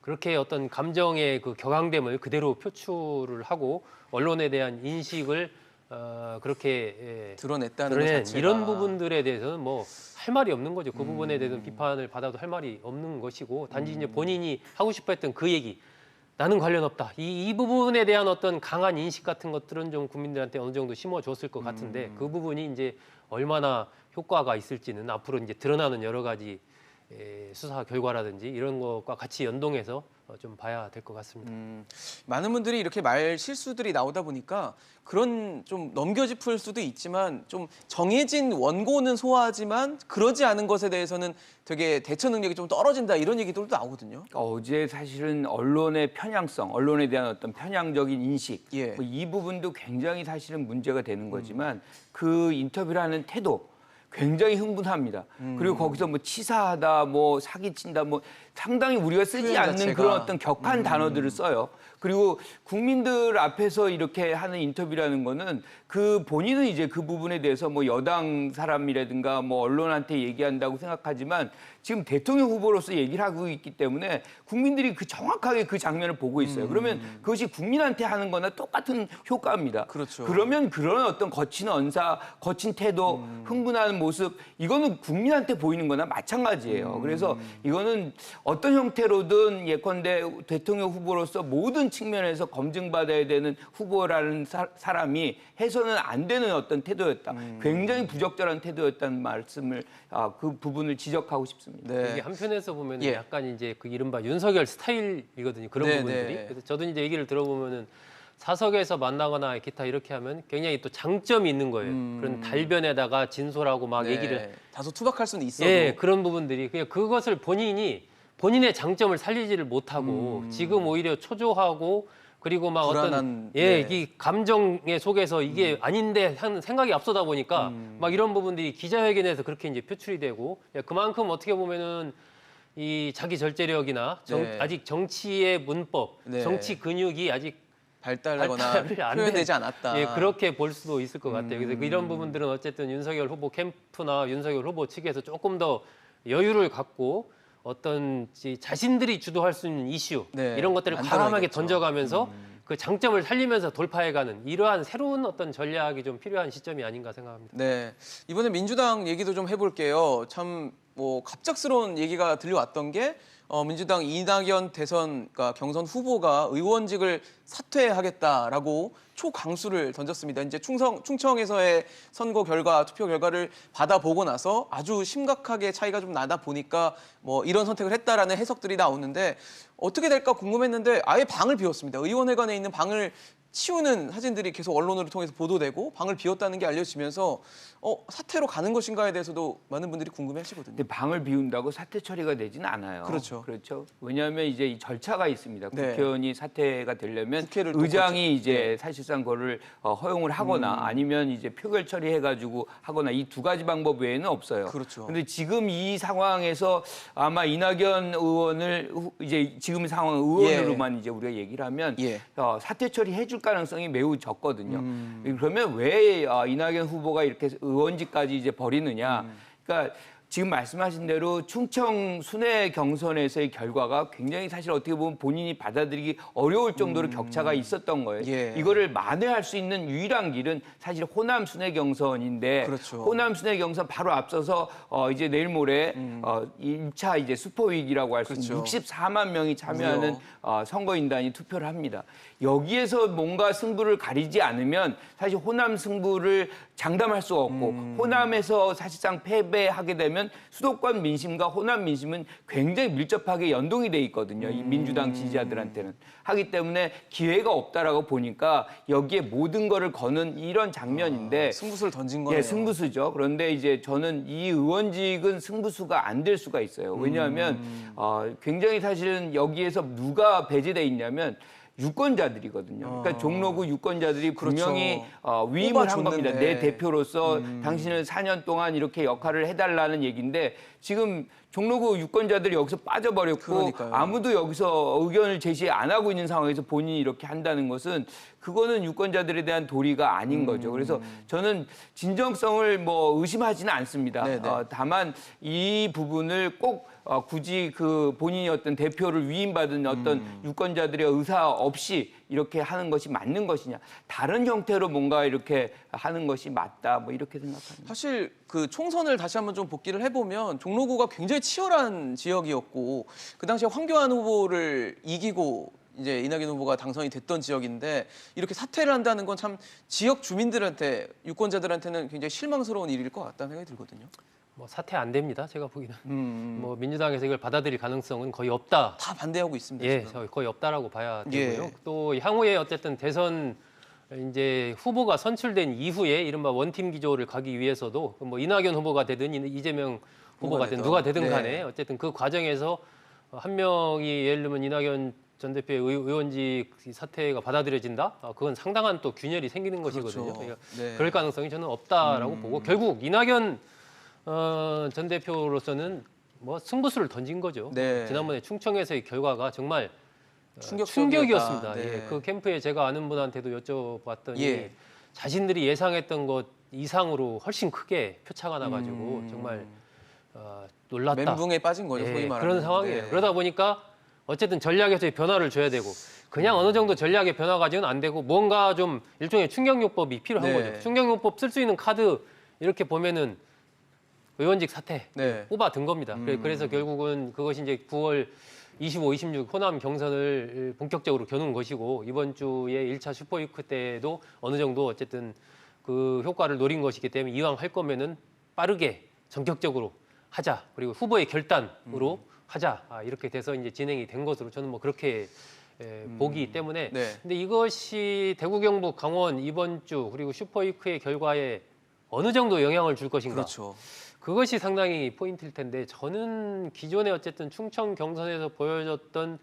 그렇게 어떤 감정의 그 격앙됨을 그대로 표출을 하고 언론에 대한 인식을 그렇게 드러냈다는 드러낸 것 자체가. 이런 부분들에 대해서는 뭐 할 말이 없는 거죠. 그 부분에 대해서는 비판을 받아도 할 말이 없는 것이고 단지 이제 본인이 하고 싶어했던 그 얘기 나는 관련 없다. 이 부분에 대한 어떤 강한 인식 같은 것들은 좀 국민들한테 어느 정도 심어줬을 것 같은데 그 부분이 이제 얼마나 효과가 있을지는 앞으로 이제 드러나는 여러 가지 수사 결과라든지 이런 것과 같이 연동해서 좀 봐야 될 것 같습니다. 많은 분들이 이렇게 말 실수들이 나오다 보니까 그런 좀 넘겨짚을 수도 있지만 좀 정해진 원고는 소화하지만 그러지 않은 것에 대해서는 되게 대처 능력이 좀 떨어진다 이런 얘기들도 나오거든요. 어제 사실은 언론의 편향성, 언론에 대한 어떤 편향적인 인식, 예. 뭐이 부분도 굉장히 사실은 문제가 되는 거지만 그 인터뷰를 하는 태도 굉장히 흥분합니다. 그리고 거기서 뭐 치사하다, 뭐 사기친다, 뭐 상당히 우리가 쓰지 표현 않는 자체가. 그런 어떤 격한 단어들을 써요. 그리고 국민들 앞에서 이렇게 하는 인터뷰라는 거는 그 본인은 이제 그 부분에 대해서 뭐 여당 사람이라든가 뭐 언론한테 얘기한다고 생각하지만 지금 대통령 후보로서 얘기를 하고 있기 때문에 국민들이 그 정확하게 그 장면을 보고 있어요. 그러면 그것이 국민한테 하는 거나 똑같은 효과입니다. 그렇죠. 그러면 그런 어떤 거친 언사, 거친 태도, 흥분하는 모습 이거는 국민한테 보이는 거나 마찬가지예요. 그래서 이거는 어떤 형태로든 예컨대 대통령 후보로서 모든 측면에서 검증받아야 되는 후보라는 사람이 해서는 안 되는 어떤 태도였다. 굉장히 부적절한 태도였다는 말씀을 그 부분을 지적하고 싶습니다. 네. 이게 한편에서 보면 예. 약간 이제 그 이른바 윤석열 스타일이거든요. 그런 네, 부분들이. 네. 그래서 저도 이제 얘기를 들어보면은 사석에서 만나거나 기타 이렇게 하면 굉장히 또 장점이 있는 거예요. 그런 달변에다가 진솔하고 막 네. 얘기를 다소 투박할 수는 있어도 예, 그런 부분들이 그냥 그것을 본인의 장점을 살리지를 못하고 지금 오히려 초조하고 그리고 막 불안한, 어떤 예, 네. 이 감정의 속에서 이게 아닌데 하는 생각이 앞서다 보니까 막 이런 부분들이 기자회견에서 그렇게 이제 표출이 되고 예, 그만큼 어떻게 보면은 이 자기 절제력이나 네. 아직 정치의 문법, 네. 정치 근육이 아직 발달하거나 발달을 안 표현되지 된- 않았다. 예, 그렇게 볼 수도 있을 것 같아요. 그래서 이런 부분들은 어쨌든 윤석열 후보 캠프나 윤석열 후보 측에서 조금 더 여유를 갖고 어떤 자신들이 주도할 수 있는 이슈 네, 이런 것들을 안전하겠죠. 과감하게 던져가면서 그 장점을 살리면서 돌파해가는 이러한 새로운 어떤 전략이 좀 필요한 시점이 아닌가 생각합니다. 네. 이번에 민주당 얘기도 좀 해볼게요. 참 뭐 갑작스러운 얘기가 들려왔던 게 민주당 이낙연 대선 그러니까 경선 후보가 의원직을 사퇴하겠다라고 초강수를 던졌습니다. 이제 충청에서의 선거 결과, 투표 결과를 받아보고 나서 아주 심각하게 차이가 좀 나다 보니까 뭐 이런 선택을 했다라는 해석들이 나오는데 어떻게 될까 궁금했는데 아예 방을 비웠습니다. 의원회관에 있는 방을 치우는 사진들이 계속 언론을 통해서 보도되고 방을 비웠다는 게 알려지면서 사퇴로 가는 것인가에 대해서도 많은 분들이 궁금해하시거든요. 근데 방을 비운다고 사퇴 처리가 되지는 않아요. 그렇죠. 그렇죠. 왜냐하면 이제 이 절차가 있습니다. 네. 국회의원이 사퇴가 되려면 국회를 또 의장이 이제 네. 사실상 그거를 허용을 하거나 아니면 이제 표결 처리해가지고 하거나 이 두 가지 방법 외에는 없어요. 그렇죠. 근데 지금 이 상황에서 아마 이낙연 의원을 이제 지금 상황 의원으로만 이제 우리가 얘기를 하면 예. 사퇴 처리해줄 가능성이 매우 적거든요. 그러면 왜 이낙연 후보가 이렇게 의원직까지 이제 버리느냐? 그러니까 지금 말씀하신 대로 충청 순회 경선에서의 결과가 굉장히 사실 어떻게 보면 본인이 받아들이기 어려울 정도로 격차가 있었던 거예요. 예. 이거를 만회할 수 있는 유일한 길은 사실 호남 순회 경선인데 그렇죠. 호남 순회 경선 바로 앞서서 이제 내일 모레 1차 이제 슈퍼위기라고 할 수 있는 그렇죠. 64만 명이 참여하는 선거인단이 투표를 합니다. 여기에서 뭔가 승부를 가리지 않으면 사실 호남 승부를 장담할 수가 없고 호남에서 사실상 패배하게 되면 수도권 민심과 호남 민심은 굉장히 밀접하게 연동이 돼 있거든요. 이 민주당 지지자들한테는. 하기 때문에 기회가 없다라고 보니까 여기에 모든 거를 거는 이런 장면인데 승부수를 던진 거네요. 예, 승부수죠. 그런데 이제 저는 이 의원직은 승부수가 안 될 수가 있어요. 왜냐하면 굉장히 사실은 여기에서 누가 배제돼 있냐면 유권자들이거든요. 그러니까 종로구 유권자들이 분명히 위임을 한 겁니다. 뽑아줬는데. 내 대표로서 당신은 4년 동안 이렇게 역할을 해달라는 얘기인데 지금 종로구 유권자들이 여기서 빠져버렸고 그러니까요. 아무도 여기서 의견을 제시 안 하고 있는 상황에서 본인이 이렇게 한다는 것은 그거는 유권자들에 대한 도리가 아닌 거죠. 그래서 저는 진정성을 뭐 의심하지는 않습니다. 네네. 다만 이 부분을 꼭 굳이 그 본인이 어떤 대표를 위임받은 어떤 유권자들의 의사 없이 이렇게 하는 것이 맞는 것이냐. 다른 형태로 뭔가 이렇게 하는 것이 맞다. 뭐 이렇게 생각합니다. 사실 그 총선을 다시 한번 좀 복기를 해보면 종로구가 굉장히 치열한 지역이었고 그 당시에 황교안 후보를 이기고 이제 이낙연 후보가 당선이 됐던 지역인데 이렇게 사퇴를 한다는 건 참 지역 주민들한테 유권자들한테는 굉장히 실망스러운 일일 것 같다는 생각이 들거든요. 뭐 사퇴 안 됩니다. 제가 보기에는 뭐 민주당에서 이걸 받아들일 가능성은 거의 없다. 다 반대하고 있습니다. 예, 지금. 거의 없다라고 봐야 되고요. 예. 또 향후에 어쨌든 대선 이제 후보가 선출된 이후에 이른바 원팀 기조를 가기 위해서도 뭐 이낙연 후보가 되든 이재명 후보가 되든 누가 되든 간에 네. 어쨌든 그 과정에서 한 명이 예를 들면 이낙연 전 대표의 의원직 사퇴가 받아들여진다? 그건 상당한 또 균열이 생기는 것이거든요. 그렇죠. 그러니까 네. 그럴 가능성이 저는 없다라고 보고 결국 이낙연 전 대표로서는 뭐 승부수를 던진 거죠. 네. 지난번에 충청에서의 결과가 정말 충격적이었다. 충격이었습니다. 네. 예, 그 캠프에 제가 아는 분한테도 여쭤봤더니 예. 자신들이 예상했던 것 이상으로 훨씬 크게 표차가 나가지고 정말 놀랐다. 멘붕에 빠진 거죠, 예, 소위 말하는. 그런 상황이에요. 네. 그러다 보니까 어쨌든 전략에서의 변화를 줘야 되고 그냥 어느 정도 전략의 변화 가지고는 안 되고 뭔가 좀 일종의 충격요법이 필요한 네. 거죠. 충격요법 쓸 수 있는 카드 이렇게 보면은 의원직 사퇴 네. 뽑아든 겁니다. 그래서 결국은 그것이 이제 9월 25, 26 호남 경선을 본격적으로 겨눈 것이고 이번 주에 1차 슈퍼위크 때도 어느 정도 어쨌든 그 효과를 노린 것이기 때문에 이왕 할 거면은 빠르게 전격적으로 하자. 그리고 후보의 결단으로 하자. 이렇게 돼서 이제 진행이 된 것으로 저는 뭐 그렇게 보기 때문에 네. 근데 이것이 대구, 경북, 강원 이번 주 그리고 슈퍼위크의 결과에 어느 정도 영향을 줄 것인가? 그렇죠. 그것이 상당히 포인트일 텐데 저는 기존에 어쨌든 충청 경선에서 보여줬던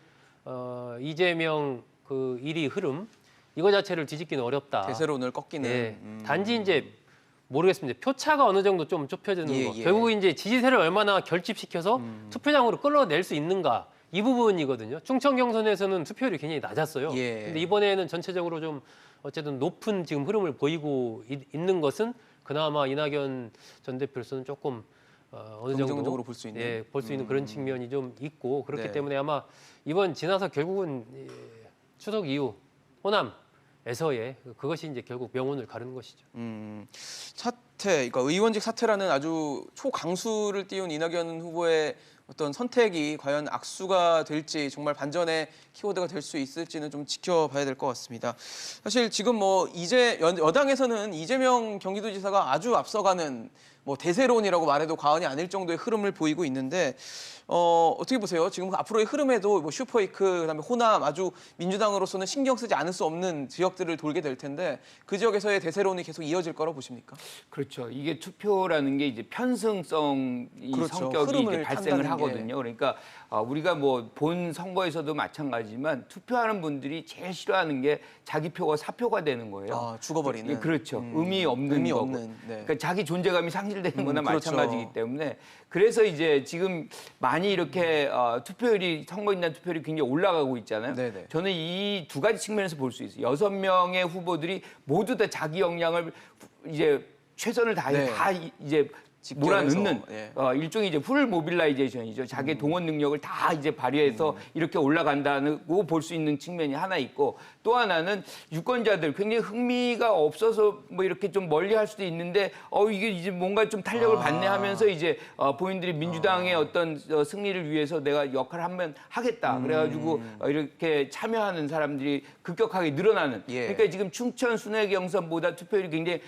이재명 그 1위 흐름 이거 자체를 뒤집기는 어렵다. 대세로 오늘 꺾이는. 예. 단지 이제 모르겠습니다. 표차가 어느 정도 좀 좁혀지는 예, 거. 예. 결국 이제 지지세를 얼마나 결집시켜서 투표장으로 끌어낼 수 있는가 이 부분이거든요. 충청 경선에서는 투표율이 굉장히 낮았어요. 예. 근데 이번에는 전체적으로 좀 어쨌든 높은 지금 흐름을 보이고 있는 것은 그나마 이낙연 전 대표로서는 조금 어느 정도 긍정적으로 볼 수 있는. 예, 볼 수 있는 그런 측면이 좀 있고 그렇기 네. 때문에 아마 이번 지나서 결국은 추석 이후 호남에서의 그것이 이제 결국 명운을 가르는 것이죠. 사퇴, 그러니까 의원직 사퇴라는 아주 초강수를 띄운 이낙연 후보의 어떤 선택이 과연 악수가 될지 정말 반전의 키워드가 될 수 있을지는 좀 지켜봐야 될 것 같습니다. 사실 지금 뭐 이제 여당에서는 이재명 경기도지사가 아주 앞서가는 뭐 대세론이라고 말해도 과언이 아닐 정도의 흐름을 보이고 있는데 어떻게 보세요? 지금 앞으로의 흐름에도 뭐 슈퍼위크 그다음에 호남 아주 민주당으로서는 신경 쓰지 않을 수 없는 지역들을 돌게 될 텐데 그 지역에서의 대세론이 계속 이어질 거라고 보십니까? 그렇죠. 이게 투표라는 게 이제 편승성 이 그렇죠. 성격이 흐름을 이제 발생을 탄다는 하거든요. 그러니까 우리가 뭐 본 선거에서도 마찬가지지만 투표하는 분들이 제일 싫어하는 게 자기 표가 사표가 되는 거예요. 아, 죽어버리는. 예, 그렇죠. 의미 없는 의미 거고. 없는, 네. 그러니까 자기 존재감이 상실되는 거나 그렇죠. 마찬가지이기 때문에 그래서 이제 지금 많이 이렇게 투표율이 선거인 날 투표율이 굉장히 올라가고 있잖아요. 네네. 저는 이 두 가지 측면에서 볼 수 있어요. 6명의 후보들이 모두 다 자기 역량을 이제 최선을 다해서 네. 다 이제 직결해서, 몰아넣는 예. 일종의 이제 풀 모빌라이제이션이죠. 자기 동원 능력을 다 이제 발휘해서 이렇게 올라간다고 볼 수 있는 측면이 하나 있고 또 하나는 유권자들 굉장히 흥미가 없어서 뭐 이렇게 좀 멀리 할 수도 있는데 이게 이제 뭔가 좀 탄력을 받네 하면서 이제 본인들이 민주당의 어떤 승리를 위해서 내가 역할을 한번 하겠다. 그래가지고 이렇게 참여하는 사람들이 급격하게 늘어나는. 예. 그러니까 지금 충청 순회 경선보다 투표율이 굉장히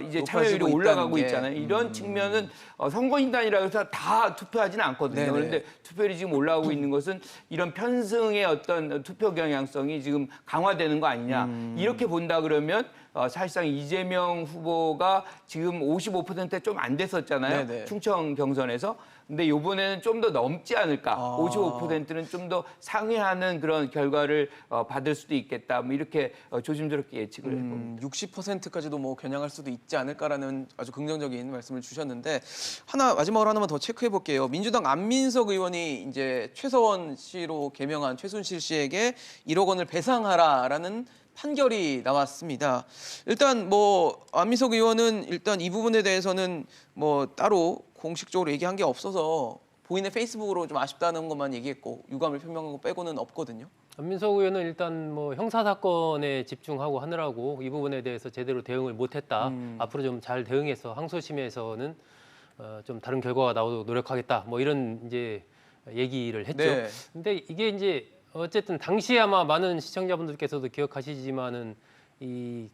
이제 높아지고 참여율이 올라가고 있다는 게. 있잖아요. 이런 측면은 선거인단이라고 해서 다 투표하지는 않거든요. 네네. 그런데 투표율이 지금 올라오고 있는 것은 이런 편승의 어떤 투표 경향성이 지금 강화되는 거 아니냐. 이렇게 본다 그러면 사실상 이재명 후보가 지금 55%에 좀 안 됐었잖아요. 네네. 충청 경선에서. 근데 이번에는 좀 더 넘지 않을까. 55%는 좀 더 상회하는 그런 결과를 받을 수도 있겠다. 뭐 이렇게 조심스럽게 예측을 해봅니다. 60%까지도 뭐 겨냥할 수도 있지 않을까라는 아주 긍정적인 말씀을 주셨는데 마지막으로 하나만 더 체크해 볼게요. 민주당 안민석 의원이 이제 최서원 씨로 개명한 최순실 씨에게 1억 원을 배상하라라는 판결이 나왔습니다. 일단 뭐 안민석 의원은 일단 이 부분에 대해서는 뭐 따로 공식적으로 얘기한 게 없어서 본인의 페이스북으로 좀 아쉽다는 것만 얘기했고 유감을 표명한 거 빼고는 없거든요. 안민석 의원은 일단 뭐 형사 사건에 집중하고 하느라고 이 부분에 대해서 제대로 대응을 못했다. 앞으로 좀 잘 대응해서 항소심에서는 좀 다른 결과가 나오도록 노력하겠다. 뭐 이런 이제 얘기를 했죠. 네. 근데 이게 이제 어쨌든 당시에 아마 많은 시청자분들께서도 기억하시지만은 이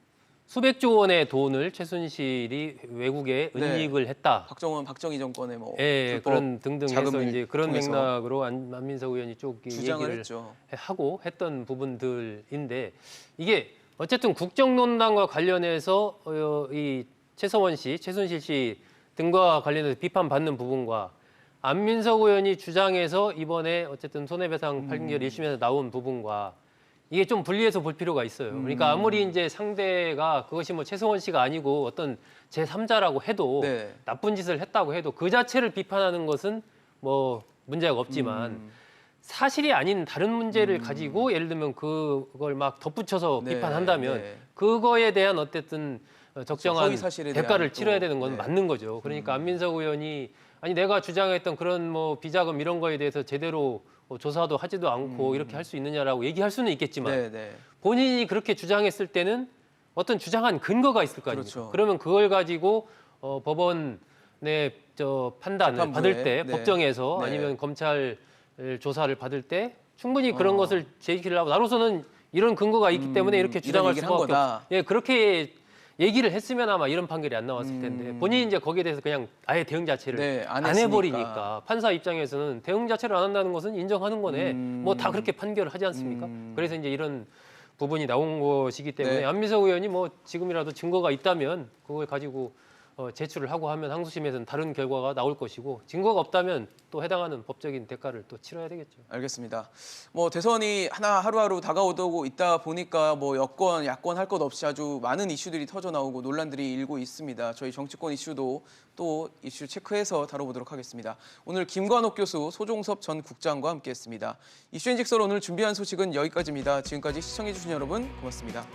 수백조 원의 돈을 최순실이 외국에 네. 은닉을 했다. 박정희 정권의 뭐 예, 불법 그런 등등 해서 자금을 이제 그런 통해서 맥락으로 안민석 의원이 쭉 주장을 얘기를 했죠. 하고 했던 부분들인데 이게 어쨌든 국정농단과 관련해서 이 최서원 씨, 최순실 씨 등과 관련해서 비판받는 부분과 안민석 의원이 주장해서 이번에 어쨌든 손해배상 판결 1심에서 나온 부분과 이게 좀 분리해서 볼 필요가 있어요. 그러니까 아무리 이제 상대가 그것이 뭐 최서원 씨가 아니고 어떤 제3자라고 해도 네. 나쁜 짓을 했다고 해도 그 자체를 비판하는 것은 뭐 문제가 없지만 사실이 아닌 다른 문제를 가지고 예를 들면 그걸 막 덧붙여서 네, 비판한다면 네. 그거에 대한 어쨌든 적정한 허위 사실에 대한 대가를 또, 치러야 되는 건 네. 맞는 거죠. 그러니까 안민석 의원이 아니 내가 주장했던 그런 뭐 비자금 이런 거에 대해서 제대로 조사도 하지도 않고 이렇게 할 수 있느냐라고 얘기할 수는 있겠지만 네, 네. 본인이 그렇게 주장했을 때는 어떤 주장한 근거가 있을 거 아닙니까? 그렇죠. 그러면 그걸 가지고 법원의 저 판단을 재판부에, 받을 때 네. 법정에서 네. 아니면 검찰 조사를 받을 때 충분히 그런 것을 제기를 하고 나로서는 이런 근거가 있기 때문에 이렇게 이런 주장할 얘기를 한 수밖에 거다. 없. 예, 그렇게 얘기를 했으면 아마 이런 판결이 안 나왔을 텐데 본인이 이제 거기에 대해서 그냥 아예 대응 자체를 네, 안 안 했으니까. 해버리니까 판사 입장에서는 대응 자체를 안 한다는 것은 인정하는 거네. 뭐 다 그렇게 판결을 하지 않습니까? 그래서 이제 이런 부분이 나온 것이기 때문에 네. 안민석 의원이 뭐 지금이라도 증거가 있다면 그걸 가지고 제출을 하고 하면 항소심에서는 다른 결과가 나올 것이고 증거가 없다면 또 해당하는 법적인 대가를 또 치러야 되겠죠. 알겠습니다. 뭐 대선이 하루하루 다가오고 있다 보니까 뭐 여권, 야권 할 것 없이 아주 많은 이슈들이 터져 나오고 논란들이 일고 있습니다. 저희 정치권 이슈도 또 이슈 체크해서 다뤄보도록 하겠습니다. 오늘 김관옥 교수, 소종섭 전 국장과 함께했습니다. 이슈앤직설 오늘 준비한 소식은 여기까지입니다. 지금까지 시청해주신 여러분 고맙습니다.